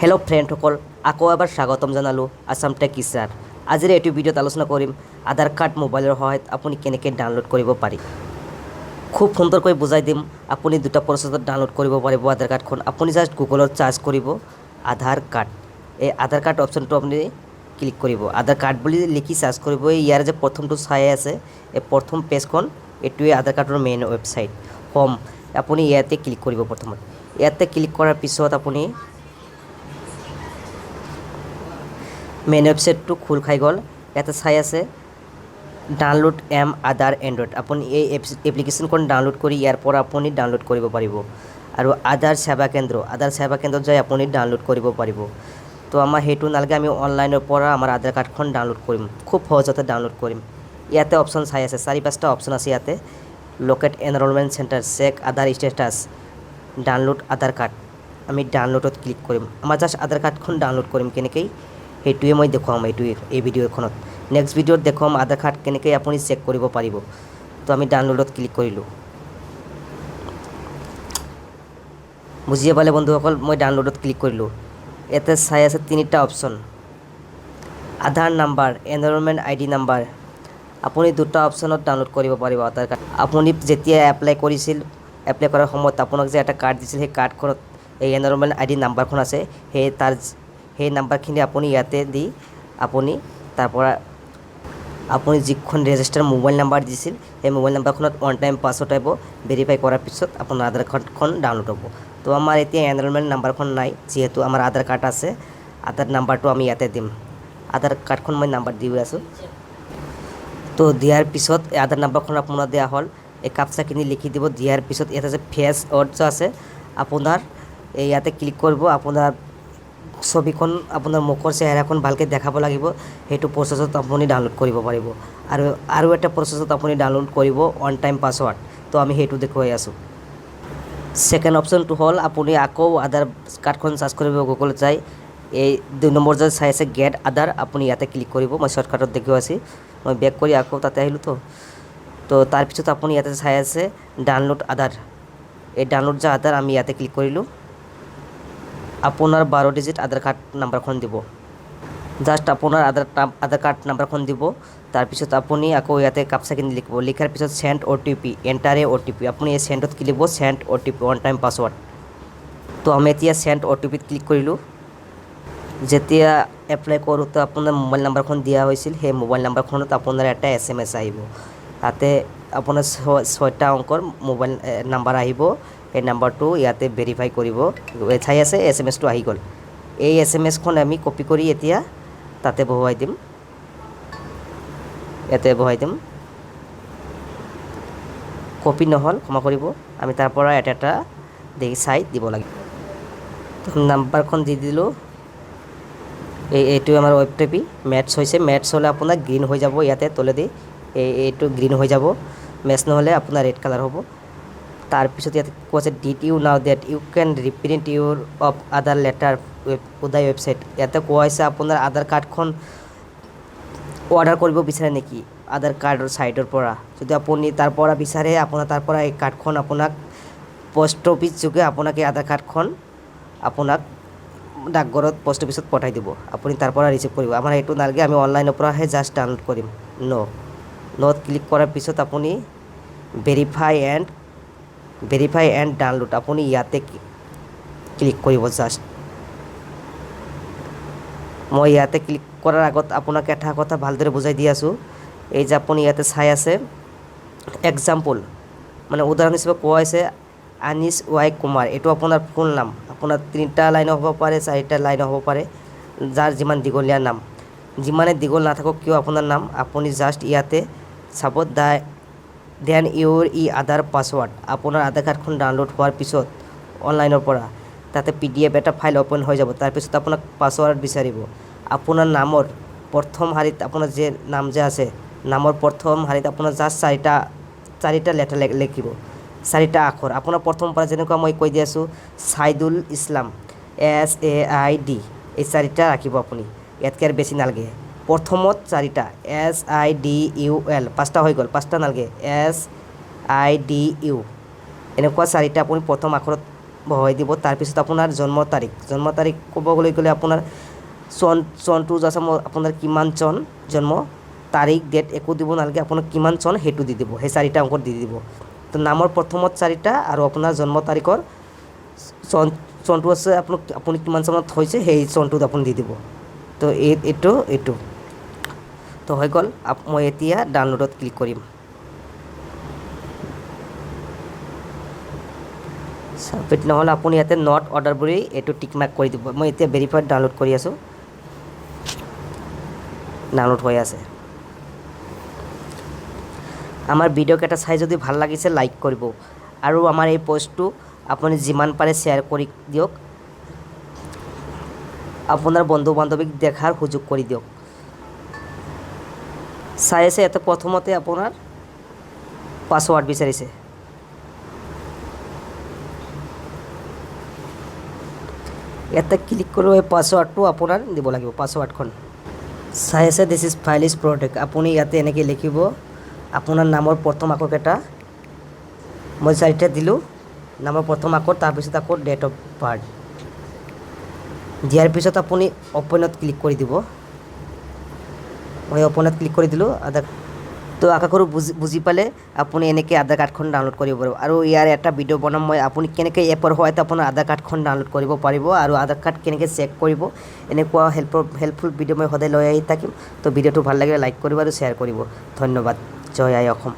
Hello' ফ্ৰেণ্ডসকল, আকৌ এবাৰ স্বাগতম জনালোঁ আছাম টেক ইছাৰ। আজিৰ এইটো ভিডিঅ'ত আলোচনা কৰিম আধাৰ কাৰ্ড মোবাইলৰ সহায়ত আপুনি কেনেকৈ ডাউনলোড কৰিব পাৰি। খুব সুন্দৰকৈ বুজাই দিম। আপুনি দুটা প্ৰচেছত ডাউনলোড কৰিব পাৰিব আধাৰ কাৰ্ডখন। আপুনি জাষ্ট গুগলত চাৰ্চ কৰিব আধাৰ কাৰ্ড। এই আধাৰ কাৰ্ড অপশ্যনটো আপুনি ক্লিক কৰিব। আধাৰ কাৰ্ড বুলি লিখি চাৰ্চ কৰিব। ইয়াৰ যে প্ৰথমটো চাই আছে, এই প্ৰথম পেজখন এইটোৱে আধাৰ কাৰ্ডৰ মেইন ৱেবছাইট হোম। আপুনি ইয়াতে ক্লিক কৰিব। প্ৰথমত ইয়াতে ক্লিক কৰাৰ পিছত আপুনি মেইন ৱেবছাইটটো খোল খাই গ'ল। ইয়াতে চাই আছে ডাউনলোড আধাৰ এণ্ড্ৰইড। আপুনি এই এপ্লিকেশ্যনখন ডাউনলোড কৰি ইয়াৰ পৰা আপুনি ডাউনলোড কৰিব পাৰিব। আৰু আধাৰ সেৱা কেন্দ্ৰত যাই আপুনি ডাউনলোড কৰিব পাৰিব। তো আমাৰ সেইটো নালাগে, আমি অনলাইনৰ পৰা আমাৰ আধাৰ কাৰ্ডখন ডাউনলোড কৰিম। খুব সহজতে ডাউনলোড কৰিম। ইয়াতে অপশ্যন চাই আছে, 4-5টা অপশ্যন আছে ইয়াতে। লোকেট এনৰলমেণ্ট চেণ্টাৰ, চেক আধাৰ ষ্টেটাছ, ডাউনলোড আধাৰ কাৰ্ড। আমি ডাউনলোডত ক্লিক কৰিম। আমাৰ জাষ্ট আধাৰ কাৰ্ডখন ডাউনলোড কৰিম কেনেকৈ, সেইটোৱে মই দেখুৱাম এই ভিডিঅ'খনত। নেক্সট ভিডিঅ'ত দেখুৱাম আধাৰ কাৰ্ড কেনেকৈ আপুনি চেক কৰিব পাৰিব। তো আমি ডাউনলোডত ক্লিক কৰিলোঁ। বুজিয়ে পালে বন্ধুসকল, মই ডাউনলোডত ক্লিক কৰিলোঁ। ইয়াতে চাই আছে 3টা অপশ্যন, আধাৰ নাম্বাৰ, এনৰলমেণ্ট ID নাম্বাৰ। আপুনি 2টা অপশ্যনত ডাউনলোড কৰিব পাৰিব আধাৰ কাৰ্ড। আপুনি যেতিয়া এপ্লাই কৰিছিল, এপ্লাই কৰাৰ সময়ত আপোনাক যে এটা কাৰ্ড দিছিল, সেই কাৰ্ডখনত এই এনৰলমেণ্ট ID নাম্বাৰখন আছে। সেই নাম্বাৰখিনি আপুনি ইয়াতে দি আপুনি তাৰপৰা আপুনি যিখন ৰেজিষ্টাৰ মোবাইল নাম্বাৰ দিছিল, সেই মোবাইল নাম্বাৰখনত 1 টাইম পাছৱৰ্ড আহিব। ভেৰিফাই কৰাৰ পিছত আপোনাৰ আধাৰ কাৰ্ডখন ডাউনলোড হ'ব। তো আমাৰ এতিয়া এনৰলমেণ্ট নাম্বাৰখন নাই, যিহেতু আমাৰ আধাৰ কাৰ্ড আছে। আধাৰ নাম্বাৰটো আমি ইয়াতে দিম। আধাৰ কাৰ্ডখন মই নাম্বাৰ দি আছোঁ। তো দিয়াৰ পিছত এই আধাৰ নাম্বাৰখন আপোনাৰ দিয়া হ'ল। এই কাপচাখিনি লিখি দিব। দিয়াৰ পিছত ইয়াতে যে ফেচ অৰ্ডছ আছে, আপোনাৰ ইয়াতে ক্লিক কৰিব। আপোনাৰ ছবিখন, আপোনাৰ মুখৰ চেহেৰাখন ভালকৈ দেখাব লাগিব। সেইটো প্ৰচেছত আপুনি ডাউনলোড কৰিব পাৰিব। আৰু এটা প্ৰচেছত আপুনি ডাউনলোড কৰিব 1 টাইম পাছৱৰ্ড। তো আমি সেইটো দেখুৱাই আছোঁ। ছেকেণ্ড অপশ্যনটো হ'ল আপুনি আকৌ আধাৰ কাৰ্ডখন চাৰ্চ কৰিব গুগলত যাই। এই 2 নম্বৰ যে চাই আছে গেট আধাৰ, আপুনি ইয়াতে ক্লিক কৰিব। মই শ্বৰ্টকাটত দেখুৱাইছোঁ। মই বেক কৰি আকৌ তাতে আহিলোঁ। তো তাৰপিছত আপুনি ইয়াতে চাই আছে ডাউনলোড আধাৰ। এই ডাউনলোড যে আধাৰ, আমি ইয়াতে ক্লিক কৰিলোঁ। আপোনাৰ 12 ডিজিট আধাৰ কাৰ্ড নাম্বাৰখন দিব। জাষ্ট আপোনাৰ আধাৰ কাৰ্ড নাম্বাৰখন দিব। তাৰপিছত আপুনি আকৌ ইয়াতে কাপচাখিনি লিখিব। লিখাৰ পিছত চেণ্ড OTP, এণ্টাৰ OTP। আপুনি এই চেণ্ডত ক্লিক কৰিব, চেণ্ড OTP 1 টাইম পাছৱৰ্ড। তো আমি এতিয়া চেণ্ড OTPত ক্লিক কৰিলোঁ। যেতিয়া এপ্লাই কৰোঁতে আপোনাৰ মোবাইল নাম্বাৰখন দিয়া হৈছিল, সেই মোবাইল নাম্বাৰখনত আপোনাৰ এটা SMS আহিব। তাতে আপোনাৰ 6টা অংকৰ মোবাইল নাম্বাৰ আহিব। সেই নাম্বাৰটো ইয়াতে ভেৰিফাই কৰিব। চাই আছে SMS-টো আহি গ'ল। এই SMS-খন আমি কপি কৰি এতিয়া তাতে বহুৱাই দিম। ইয়াতে বহুৱাই দিম। কপি নহ'ল, ক্ষমা কৰিব। আমি তাৰ পৰা এটা চাই দিব লাগিব। নাম্বাৰখন দি দিলোঁ। এইটো আমাৰ OTP মেটচ হৈছে। মেটচ হ'লে আপোনাৰ গ্ৰীণ হৈ যাব। ইয়াতে তলেদি এইটো গ্ৰীণ হৈ যাব। মেটচ নহ'লে আপোনাৰ ৰেড কালাৰ হ'ব। তাৰপিছত ইয়াতে কোৱা আছে did you know that you can reprint your of Aadhaar letter উদয় ৱেবছাইট। ইয়াতে কোৱা হৈছে আপোনাৰ আধাৰ কাৰ্ডখন অৰ্ডাৰ কৰিব বিচাৰে নেকি আধাৰ কাৰ্ডৰ ছাইটৰ পৰা। যদি আপুনি তাৰ পৰা বিচাৰে, আপোনাৰ তাৰ পৰা এই কাৰ্ডখন আপোনাক পোষ্ট অফিচ যোগে আপোনাক এই আধাৰ কাৰ্ডখন আপোনাক ডাকঘৰত পোষ্ট অফিচত পঠাই দিব। আপুনি তাৰ পৰা ৰিচিভ কৰিব। আমাৰ সেইটো নালাগে, আমি অনলাইনৰ পৰাহে জাষ্ট ডাউনলোড কৰিম। ন'ত ক্লিক কৰাৰ পিছত আপুনি ভেৰিফাই এণ্ড ডাউনলোড, আপুনি ইয়াতে ক্লিক কৰিব। জাষ্ট মই ইয়াতে ক্লিক কৰাৰ আগত আপোনাক এটা কথা ভালদৰে বুজাই দি আছোঁ। এই যে আপুনি ইয়াতে চাই আছে এক্সাম্পল, মানে উদাহৰণ হিচাপে কোৱা হৈছে আনিছ Y কুমাৰ। এইটো আপোনাৰ ফুল নাম। আপোনাৰ 3টা লাইনো হ'ব পাৰে, 4টা লাইনো হ'ব পাৰে, যাৰ যিমান দীঘলীয়া নাম। যিমানে দীঘল নাথাকক কিয় আপোনাৰ নাম, আপুনি জাষ্ট ইয়াতে চাব দেন ইউৰ আধাৰ পাছৱৰ্ড। আপোনাৰ আধাৰ কাৰ্ডখন ডাউনলোড হোৱাৰ পিছত অনলাইনৰ পৰা তাতে PDF এটা ফাইল অ'পেন হৈ যাব। তাৰপিছত আপোনাক পাছৱৰ্ড বিচাৰিব। আপোনাৰ নামৰ প্ৰথম শাৰীত আপোনাৰ যে নাম যে আছে, নামৰ প্ৰথম শাৰীত আপোনাৰ জাষ্ট 4টা লেটাৰ লিখিব, 4টা আখৰ। আপোনাৰ প্ৰথম পৰা যেনেকুৱা মই কৈ দি আছোঁ, ছাইদুল ইছলাম, SAID, এই 4টা ৰাখিব আপুনি। ইয়াতকৈ আৰু বেছি নালাগে। প্ৰথমত 4টা SIDUL, 5টা হৈ গ'ল। 5টা নালাগে, SIDU, এনেকুৱা 4টা আপুনি প্ৰথম আখৰত বহুৱাই দিব। তাৰপিছত আপোনাৰ জন্ম তাৰিখ ক'বলৈ গ'লে আপোনাৰ চনটো জাষ্ট আপোনাৰ কিমান চন জন্ম, তাৰিখ ডেট একো দিব নালাগে, আপোনাৰ কিমান চন সেইটো দি দিব, সেই 4টা অংক দি দিব। তো নামৰ প্ৰথমত 4টা আৰু আপোনাৰ জন্ম তাৰিখৰ চনটো আছে আপুনি কিমান চনত হৈছে সেই চনটোত আপুনি দি দিব। তো এইটো তো হৈ গ'ল। মই এতিয়া ডাউনলোডত ক্লিক কৰিম। ছাবমিট নহ'লে আপুনি ইয়াতে নট অৰ্ডাৰ বুলি এইটো টিক মাৰ্ক কৰি দিব। মই এতিয়া ভেৰিফাইড ডাউনলোড কৰি আছোঁ, ডাউনলোড হৈ আছে। আমাৰ ভিডিঅ'কেইটা চাই যদি ভাল লাগিছে লাইক কৰিব আৰু আমাৰ এই পষ্টটো আপুনি যিমান পাৰে শ্বেয়াৰ কৰি দিয়ক, আপোনাৰ বন্ধু বান্ধৱীক দেখাৰ সুযোগ কৰি দিয়ক। চাই আছে ইয়াতে প্ৰথমতে আপোনাৰ পাছৱাৰ্ড বিচাৰিছে। ইয়াতে ক্লিক কৰি এই পাছৱাৰ্ডটো আপোনাৰ দিব লাগিব, পাছৱাৰ্ডখন। চাই আছে this is file is protect. আপুনি ইয়াতে এনেকৈ লিখিব আপোনাৰ নামৰ প্ৰথম আখৰকেইটা, মই 4টা দিলোঁ নামৰ প্ৰথম আখৰ, তাৰপিছত আকৌ ডেট অফ বাৰ্থ দিয়াৰ পিছত আপুনি অপেনত ক্লিক কৰি দিব। মই অপেনত ক্লিক কৰি দিলোঁ। তো আশা কৰোঁ বুজি পালে আপুনি এনেকৈ আধাৰ কাৰ্ডখন ডাউনলোড কৰিব পাৰিব। আৰু ইয়াৰ এটা ভিডিঅ' বনাম মই, আপুনি কেনেকৈ এপৰ সহায়ত আপোনাৰ আধাৰ কাৰ্ডখন ডাউনলোড কৰিব পাৰিব আৰু আধাৰ কাৰ্ড কেনেকৈ চেক কৰিব, এনেকুৱা হেল্পফুল ভিডিঅ' মই সদায় লৈ আহি থাকিম। তো ভিডিঅ'টো ভাল লাগিলে লাইক কৰিব আৰু শ্বেয়াৰ কৰিব। ধন্যবাদ। জয় আই অসম।